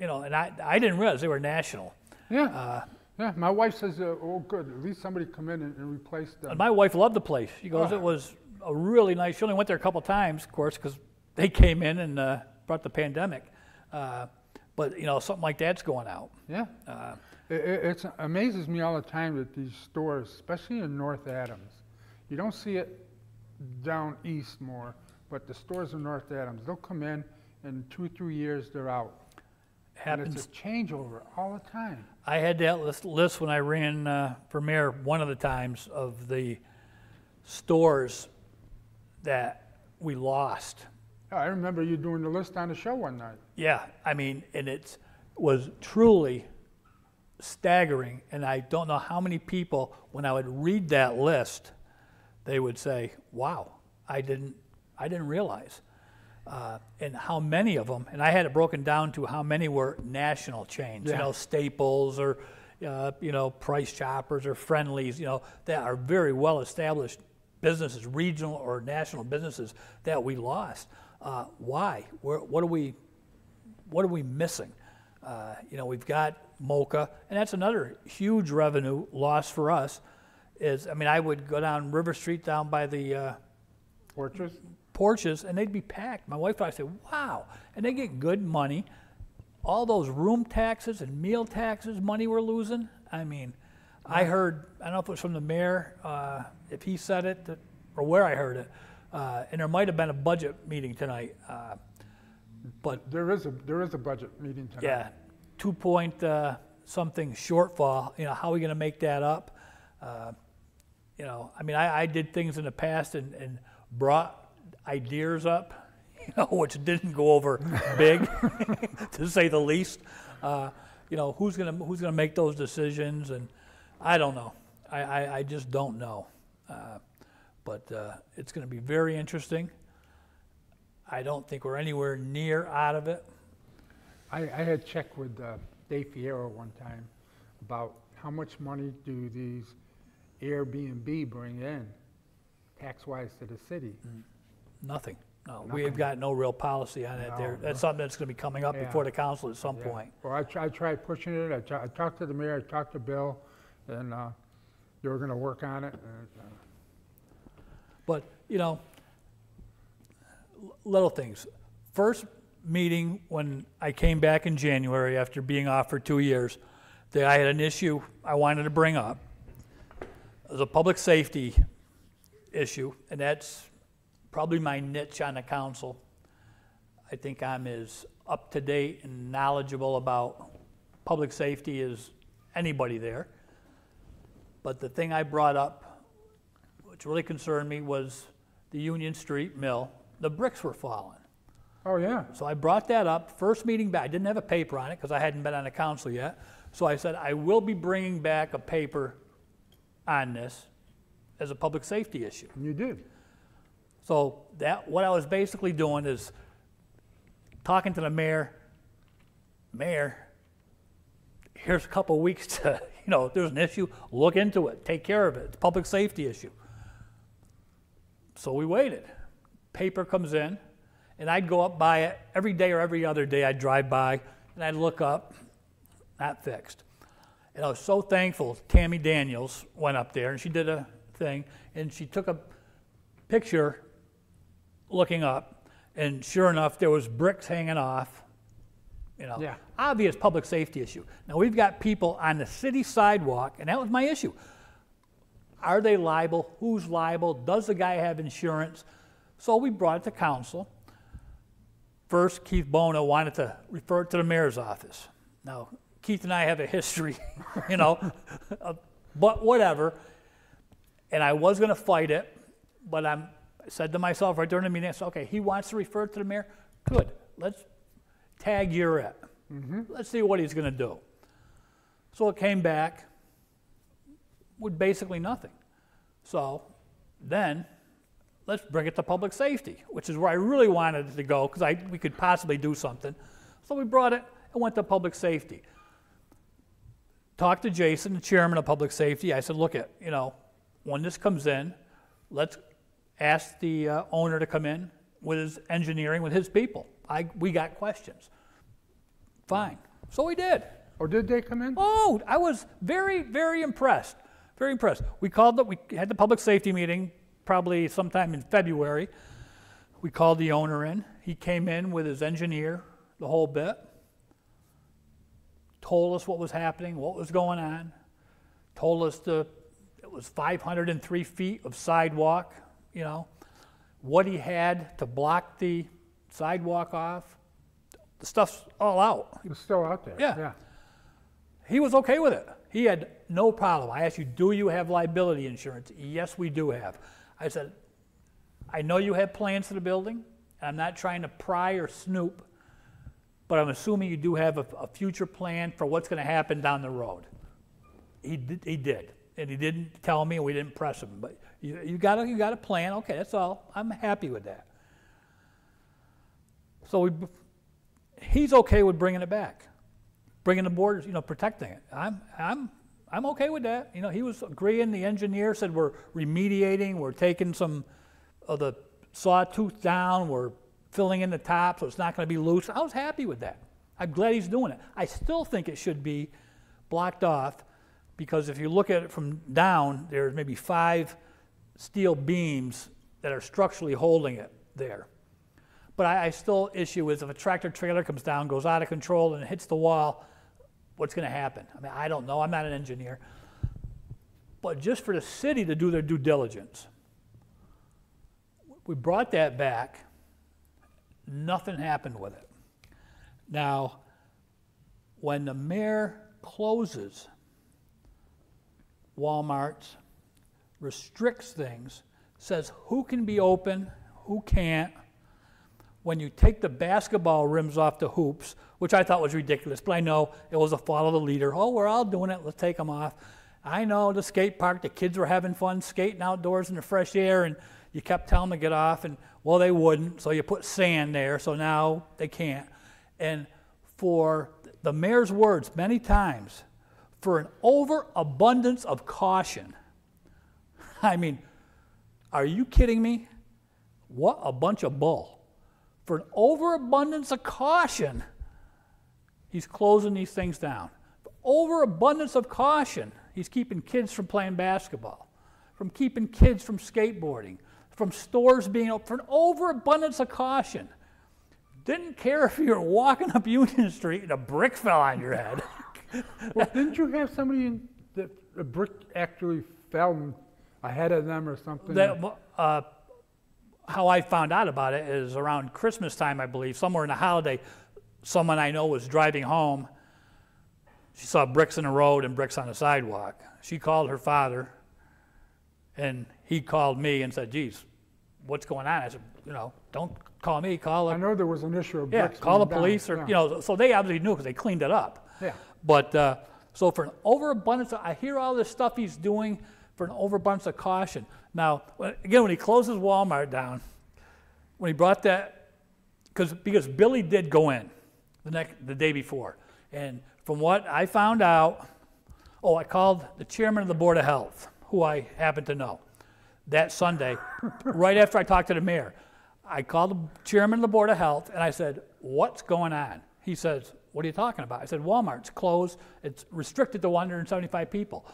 and I didn't realize they were national. Yeah. Yeah, my wife says, oh, good, at least somebody come in and replace them. And my wife loved the place. She goes, Oh. it was a really nice. She only went there a couple times, of course, because they came in and brought the pandemic. But something like that's going out. Yeah. It amazes me all the time that these stores, especially in North Adams, you don't see it down east more, but the stores in North Adams, they'll come in and 2 or 3 years they're out. And Happens. it's a changeover all the time. I had that list when I ran for mayor one of the times of the stores that we lost. I remember you doing the list on the show one night. Yeah, I mean, and it was truly staggering, and I don't know how many people, when I would read that list, they would say, wow, I didn't realize. And how many of them, and I had it broken down to how many were national chains, Yeah. Staples or, Price Choppers or Friendlies, that are very well-established businesses, regional or national businesses that we lost. Why? What are we missing? We've got Mocha, and that's another huge revenue loss for us. I would go down River Street down by the Fortress? porches, and they'd be packed. My wife and I say, wow, and they get good money. All those room taxes and meal taxes money we're losing. I mean, I heard, I don't know if it was from the mayor, if he said it, or where I heard it, and there might have been a budget meeting tonight. But There is a budget meeting tonight. yeah, 2 point something shortfall. How are we going to make that up? I did things in the past and brought ideas up, which didn't go over big, to say the least. Who's gonna make those decisions, and I don't know. I just don't know. But it's going to be very interesting. I don't think we're anywhere near out of it. I had checked with Dave Fierro one time about how much money do these Airbnb bring in, tax-wise, to the city. Nothing. No, Nothing. we have got no real policy on that. No, That's something that's going to be coming up Yeah. before the council at some Yeah. point. Well, I tried pushing it. I talked to the mayor, I talked to Bill, and they were going to work on it. But, little things. First meeting when I came back in January after being off for 2 years, that I had an issue I wanted to bring up. It was a public safety issue, and that's probably my niche on the council. I think I'm as up-to-date and knowledgeable about public safety as anybody there. But the thing I brought up, which really concerned me, was the Union Street Mill. The bricks were falling. Oh, yeah. So I brought that up, first meeting back. I didn't have a paper on it because I hadn't been on the council yet. So I said, I will be bringing back a paper on this as a public safety issue. And you did. So what I was basically doing is talking to the mayor. Mayor, here's a couple of weeks to, if there's an issue, look into it, take care of it. It's a public safety issue. So we waited. Paper comes in, and I'd go up by it every day or every other day. I'd drive by, and I'd look up, not fixed. And I was so thankful Tammy Daniels went up there, and she did a thing, and she took a picture looking up, and sure enough, there was bricks hanging off. Yeah. Obvious public safety issue. Now, we've got people on the city sidewalk, and that was my issue. Are they liable? Who's liable? Does the guy have insurance? So we brought it to council. First, Keith Bona wanted to refer it to the mayor's office. Now, Keith and I have a history, but whatever. And I was going to fight it, but I said to myself right during the meeting, I said, okay, he wants to refer it to the mayor? Good. Let's tag you're it. Let's see what he's going to do. So it came back with basically nothing. So then let's bring it to public safety, which is where I really wanted it to go because we could possibly do something. So we brought it and went to public safety. Talked to Jason, the chairman of public safety. I said, look, when this comes in, let's ask the owner to come in with his engineering, with his people. We got questions. Fine. So we did. Or did they come in? Oh, I was very, very impressed. Very impressed. We had the public safety meeting probably sometime in February. We called the owner in. He came in with his engineer, the whole bit. Told us what was happening, what was going on. Told us it was 503 feet of sidewalk, what he had to block the sidewalk off. The stuff's all out. It was still out there. Yeah. He was okay with it. He had no problem. I asked you, do you have liability insurance? Yes, we do have. I said, I know you have plans for the building, and I'm not trying to pry or snoop, but I'm assuming you do have a future plan for what's going to happen down the road. He did. And he didn't tell me, and we didn't press him. But you got a plan. Okay, that's all. I'm happy with that. So he's okay with bringing it back, bringing the borders, protecting it. I'm okay with that. He was agreeing. The engineer said we're remediating. We're taking some of the sawtooth down. We're filling in the top so it's not going to be loose. I was happy with that. I'm glad he's doing it. I still think it should be blocked off because if you look at it from down, there's maybe 5 steel beams that are structurally holding it there. But I still issue is if a tractor trailer comes down, goes out of control, and hits the wall, what's going to happen? I mean, I don't know. I'm not an engineer. But just for the city to do their due diligence, we brought that back. Nothing happened with it. Now, when the mayor closes Walmart's, restricts things, says who can be open, who can't, when you take the basketball rims off the hoops, which I thought was ridiculous, but I know it was a follow the leader. Oh, we're all doing it, let's take them off. I know the skate park, the kids were having fun skating outdoors in the fresh air, and you kept telling them to get off, and well, they wouldn't, so you put sand there, so now they can't. And for the mayor's words many times, for an overabundance of caution. I mean, are you kidding me? What a bunch of bull. For an overabundance of caution, he's closing these things down. For overabundance of caution, he's keeping kids from playing basketball, from keeping kids from skateboarding, from stores being open. For an overabundance of caution. Didn't care if you were walking up Union Street and a brick fell on your head. Well, didn't you have somebody that a brick actually fell ahead of them or something? How I found out about it is around Christmas time, I believe, somewhere in the holiday, someone I know was driving home. She saw bricks in the road and bricks on the sidewalk. She called her father, and he called me and said, geez, what's going on? I said, don't call me, call I know there was an issue of bricks. call the coming police, down. or, so they obviously knew because they cleaned it up. Yeah. But, so for an overabundance, I hear all this stuff he's doing for an overabundance of caution. Now, again, when he closes Walmart down, when he brought that, because Billy did go in the day before, and from what I found out, I called the chairman of the Board of Health, who I happen to know, that Sunday, right after I talked to the mayor. I called the chairman of the Board of Health, and I said, what's going on? He says, what are you talking about? I said, Walmart's closed. It's restricted to 175 people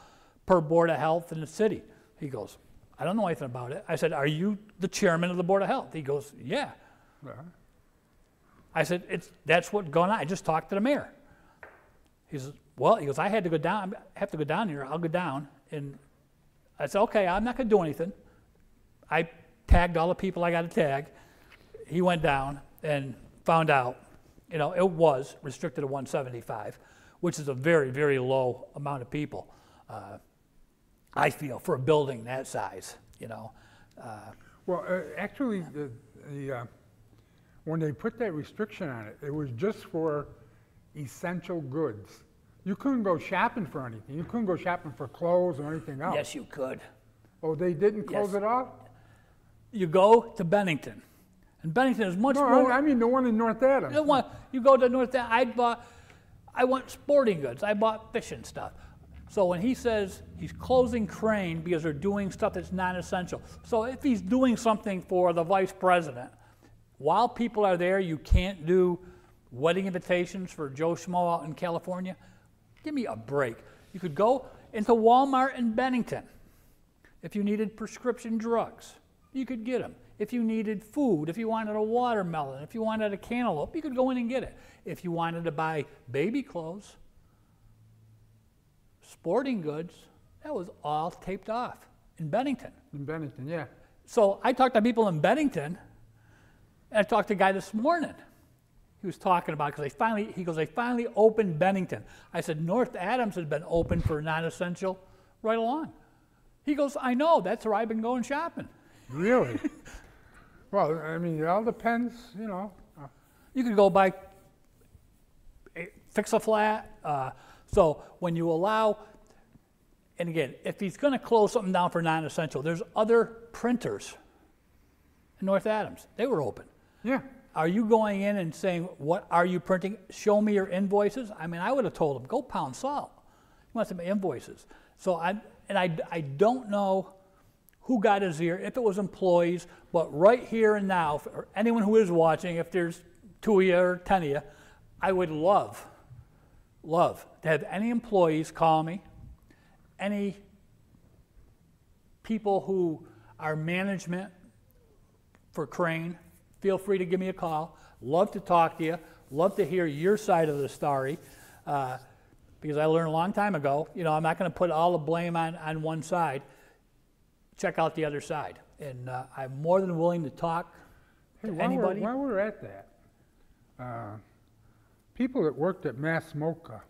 per Board of Health in the city. He goes, I don't know anything about it. I said, are you the chairman of the Board of Health? He goes, yeah. I said, that's what's going on. I just talked to the mayor. He says, he goes, I have to go down here. I'll go down. And I said, okay, I'm not going to do anything. I tagged all the people I got to tag. He went down and found out, it was restricted to 175, which is a very, very low amount of people. I feel for a building that size, Well, actually, when they put that restriction on it, it was just for essential goods. You couldn't go shopping for anything. You couldn't go shopping for clothes or anything else. Yes, you could. Oh, they didn't close it off? You go to Bennington, and Bennington is much more. I mean the one in North Adams. You go to North Adams. I want sporting goods. I bought fishing stuff. So when he says he's closing Crane because they're doing stuff that's non-essential. So if he's doing something for the vice president, while people are there, you can't do wedding invitations for Joe Schmo out in California. Give me a break. You could go into Walmart in Bennington. If you needed prescription drugs, you could get them. If you needed food, if you wanted a watermelon, if you wanted a cantaloupe, you could go in and get it. If you wanted to buy baby clothes, sporting goods, that was all taped off in Bennington. In Bennington, yeah. So I talked to people in Bennington, and I talked to a guy this morning. He was talking about, because they finally opened Bennington. I said, North Adams has been open for non-essential right along. He goes, I know, that's where I've been going shopping. Really? Well, I mean, it all depends, You could go buy, fix a flat. So when you allow, and again, if he's going to close something down for non-essential, there's other printers in North Adams. They were open. Yeah. Are you going in and saying, what are you printing? Show me your invoices. I mean, I would have told him, go pound salt. He wants some invoices. So I don't know who got his ear, if it was employees, but right here and now, for anyone who is watching, if there's 2 of you or 10 of you, I would love to have any employees call me, any people who are management for Crane, feel free to give me a call. Love to talk to you. Love to hear your side of the story. Because I learned a long time ago, I'm not going to put all the blame on one side. Check out the other side. And I'm more than willing to talk to anybody. While we're at that, people that worked at Mass Mocha,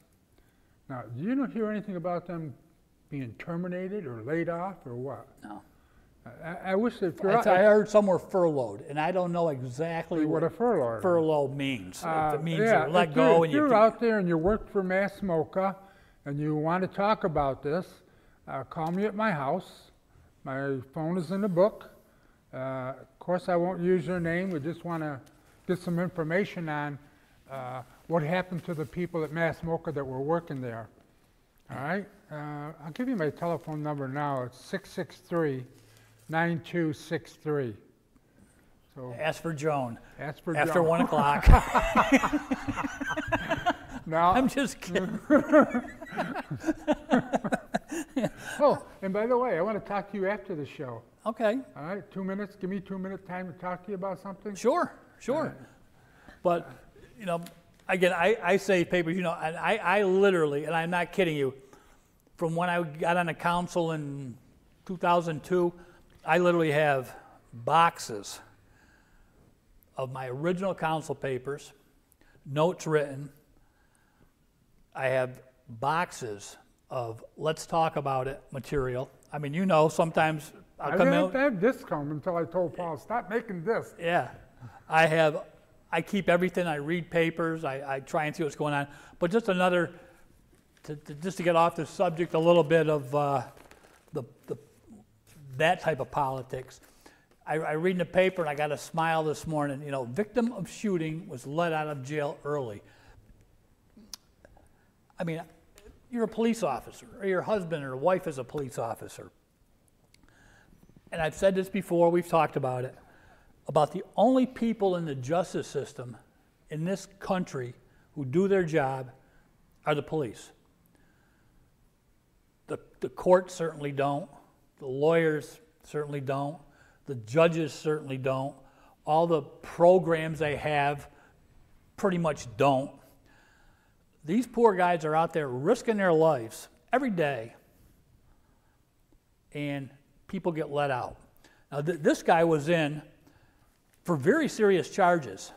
now, do you not hear anything about them being terminated or laid off or what? No. I wish that if you're I heard somewhere furloughed, and I don't know exactly what a furlough is. furlough means. If it means yeah, you let if go if and you you're can, out there and you work for Mass MoCA and you want to talk about this, call me at my house. My phone is in the book. Of course, I won't use your name. We just want to get some information on what happened to the people at Mass MoCA that were working there. All right? I'll give you my telephone number now. It's 663-9263. So ask for Joan ask for after Joan. 1 o'clock. Now, I'm just kidding. oh, and by the way, I want to talk to you after the show. Okay, All right, 2 minutes. Give me 2 minutes time to talk to you about something. sure. But, you know, again, I say papers, you know, and I literally, and I'm not kidding you, from when I got on the council in 2002, I literally have boxes of my original council papers, notes written. I have boxes of let's talk about it material. I mean, you know, sometimes I'll I come didn't in. have to have this come until I told Paul, stop making this. Yeah, I keep everything. I read papers. I try and see what's going on. But just another, just to get off the subject a little bit of that type of politics. I read in the paper and I got a smile this morning. You know, victim of shooting was let out of jail early. I mean, you're a police officer, or your husband or wife is a police officer. And I've said this before, we've talked about it, about the only people in the justice system in this country who do their job are the police. The courts certainly don't. The lawyers certainly don't. The judges certainly don't. All the programs they have pretty much don't. These poor guys are out there risking their lives every day, and people get let out. Now, this guy was in for very serious charges.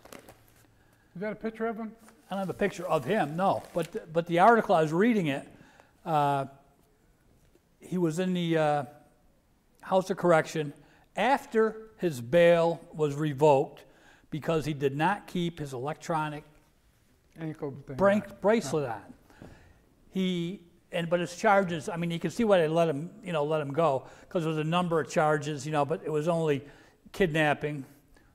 You got a picture of him? I don't have a picture of him, no. But the article, I was reading it, he was in the House of Correction after his bail was revoked because he did not keep his electronic Ankle thing. bracelet on. But his charges, I mean, you can see why they let him go, because there was a number of charges, but it was only kidnapping,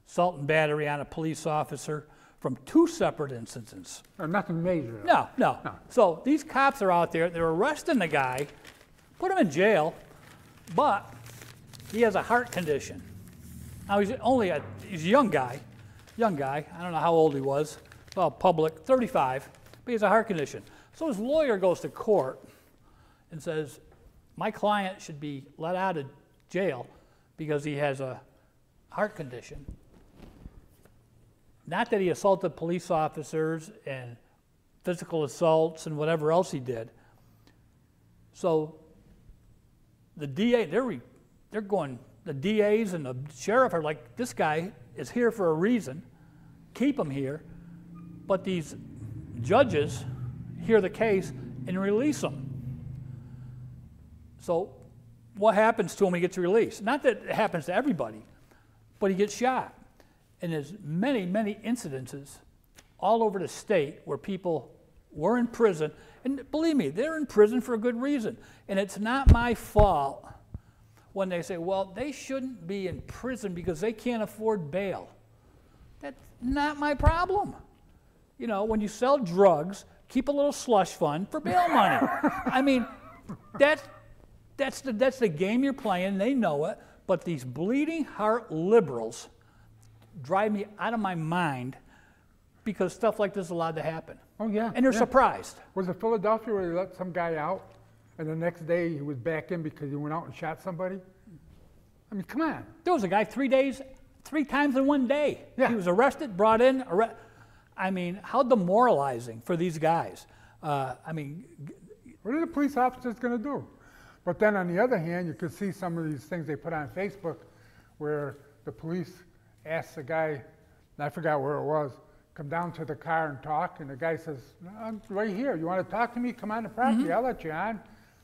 assault and battery on a police officer from 2 separate instances. Nothing major. No. So these cops are out there, they're arresting the guy, put him in jail, but he has a heart condition. Now he's a young guy, I don't know how old he was, well, public, 35, but he has a heart condition. So his lawyer goes to court and says, my client should be let out of jail because he has a heart condition. Not that he assaulted police officers and physical assaults and whatever else he did. So the DA, they're going, the DAs and the sheriff are like, this guy is here for a reason, keep him here. But these judges hear the case and release him. So what happens to him when he gets released? Not that it happens to everybody, but he gets shot. And there's many, many incidences all over the state where people were in prison. And believe me, they're in prison for a good reason. And it's not my fault when they say, well, they shouldn't be in prison because they can't afford bail. That's not my problem. When you sell drugs, keep a little slush fund for bail money. I mean, that's the game you're playing. They know it. But these bleeding heart liberals drive me out of my mind because stuff like this is allowed to happen. Oh, yeah. And they're yeah. surprised. Was it Philadelphia where they let some guy out and the next day he was back in because he went out and shot somebody? I mean, come on. There was a guy 3 times in 1 day. Yeah. He was arrested, brought in, I mean, how demoralizing for these guys. What are the police officers going to do? But then on the other hand, you could see some of these things they put on Facebook where the police asked the guy, and I forgot where it was, come down to the car and talk, and the guy says, I'm right here. You want to talk to me? Come on the property. I'll let you on.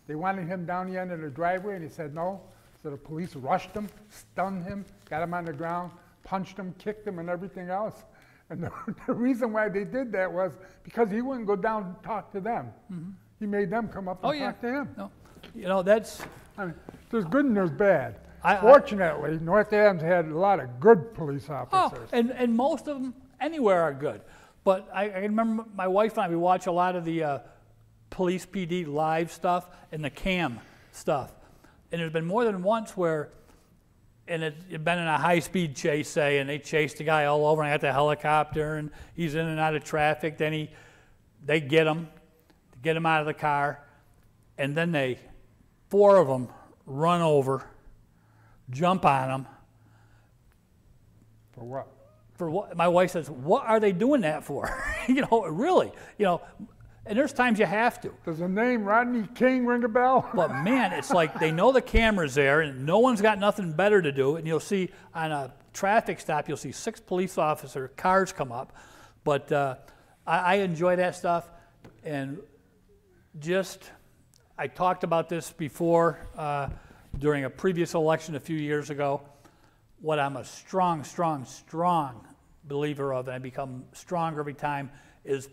They wanted him down the end of the driveway, and he said no. So the police rushed him, stunned him, got him on the ground, punched him, kicked him, and everything else. And the reason why they did that was because he wouldn't go down and talk to them. He made them come up and talk to him. No. You know, that's... I mean, there's good and there's bad. I- Fortunately, North Adams had a lot of good police Oh, officers. and most of them anywhere are good. But I remember my wife and I, we watch a lot of the police PD live stuff and the cam stuff. And there's been more than once where, and it's been in a high-speed chase, say, and they chased the guy all over, and I got the helicopter, and he's in and out of traffic. Then they get him out of the car, and then 4 of them run over, jump on him. For what? For what? My wife says, "What are they doing that for?" You know, really. You know, and there's times you have to. Does the name Rodney King ring a bell? But man, it's like they know the camera's there, and no one's got nothing better to do. And you'll see on a traffic stop, you'll see 6 police officer cars come up. But I enjoy that stuff, and I talked about this before during a previous election a few years ago. What I'm a strong believer of, and I become stronger every time, is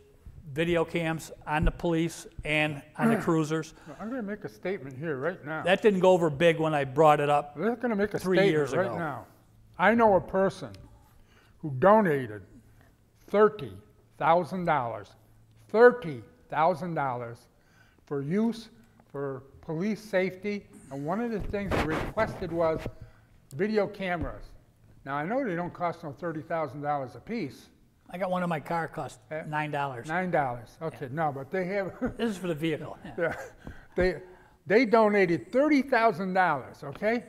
video cams on the police and on the cruisers. I'm going to make a statement here right now. That didn't go over big when I brought it up. They're going to make a 3 statement years right ago. now. I know a person who donated $30,000 for use for police safety, and one of the things they requested was video cameras. Now I know they don't cost no $30,000 a piece. I got one in my car, cost $9. $9. Okay, no, but they have. This is for the vehicle. Yeah. They donated $30,000. Okay.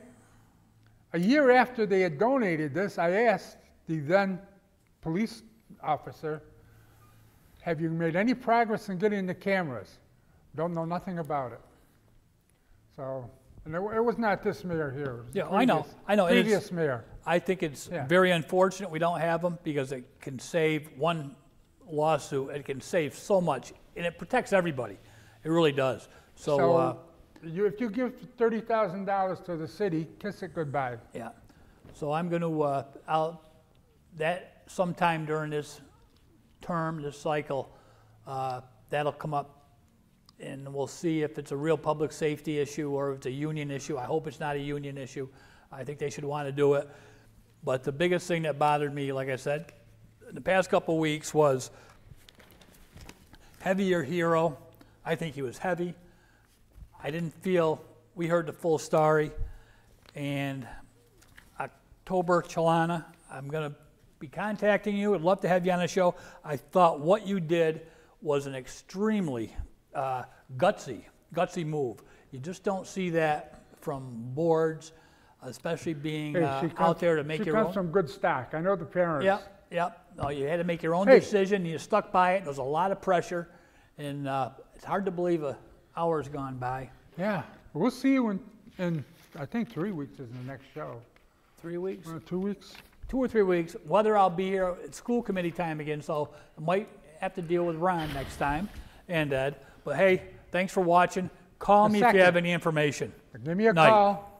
A year after they had donated this, I asked the then police officer, "Have you made any progress in getting the cameras?" Don't know nothing about it. So, and it was not this mayor here. It was Yeah, I know. Previous mayor. I think it's very unfortunate we don't have them, because it can save one lawsuit. It can save so much, and it protects everybody. It really does. So if you give $30,000 to the city, kiss it goodbye. yeah. So I'm going to that sometime during this term, this cycle, that'll come up. And we'll see if it's a real public safety issue or if it's a union issue. I hope it's not a union issue. I think they should want to do it. But the biggest thing that bothered me, like I said, in the past couple of weeks was heavier hero. I think he was heavy. I didn't feel we heard the full story. And October Chalana, I'm going to be contacting you. I'd love to have you on the show. I thought what you did was an extremely gutsy move. You just don't see that from boards, especially being out there to make your own. She comes from good stock. I know the parents. Yep. No, you had to make your own decision. You stuck by it. There was a lot of pressure, and it's hard to believe an hour's gone by. Yeah. We'll see you in I think 3 weeks is the next show. 3 weeks? 2 weeks? 2 or 3 weeks. Whether I'll be here, it's school committee time again, so I might have to deal with Ron next time and Ed. But hey, thanks for watching. Call me if you have any information. Give me a call.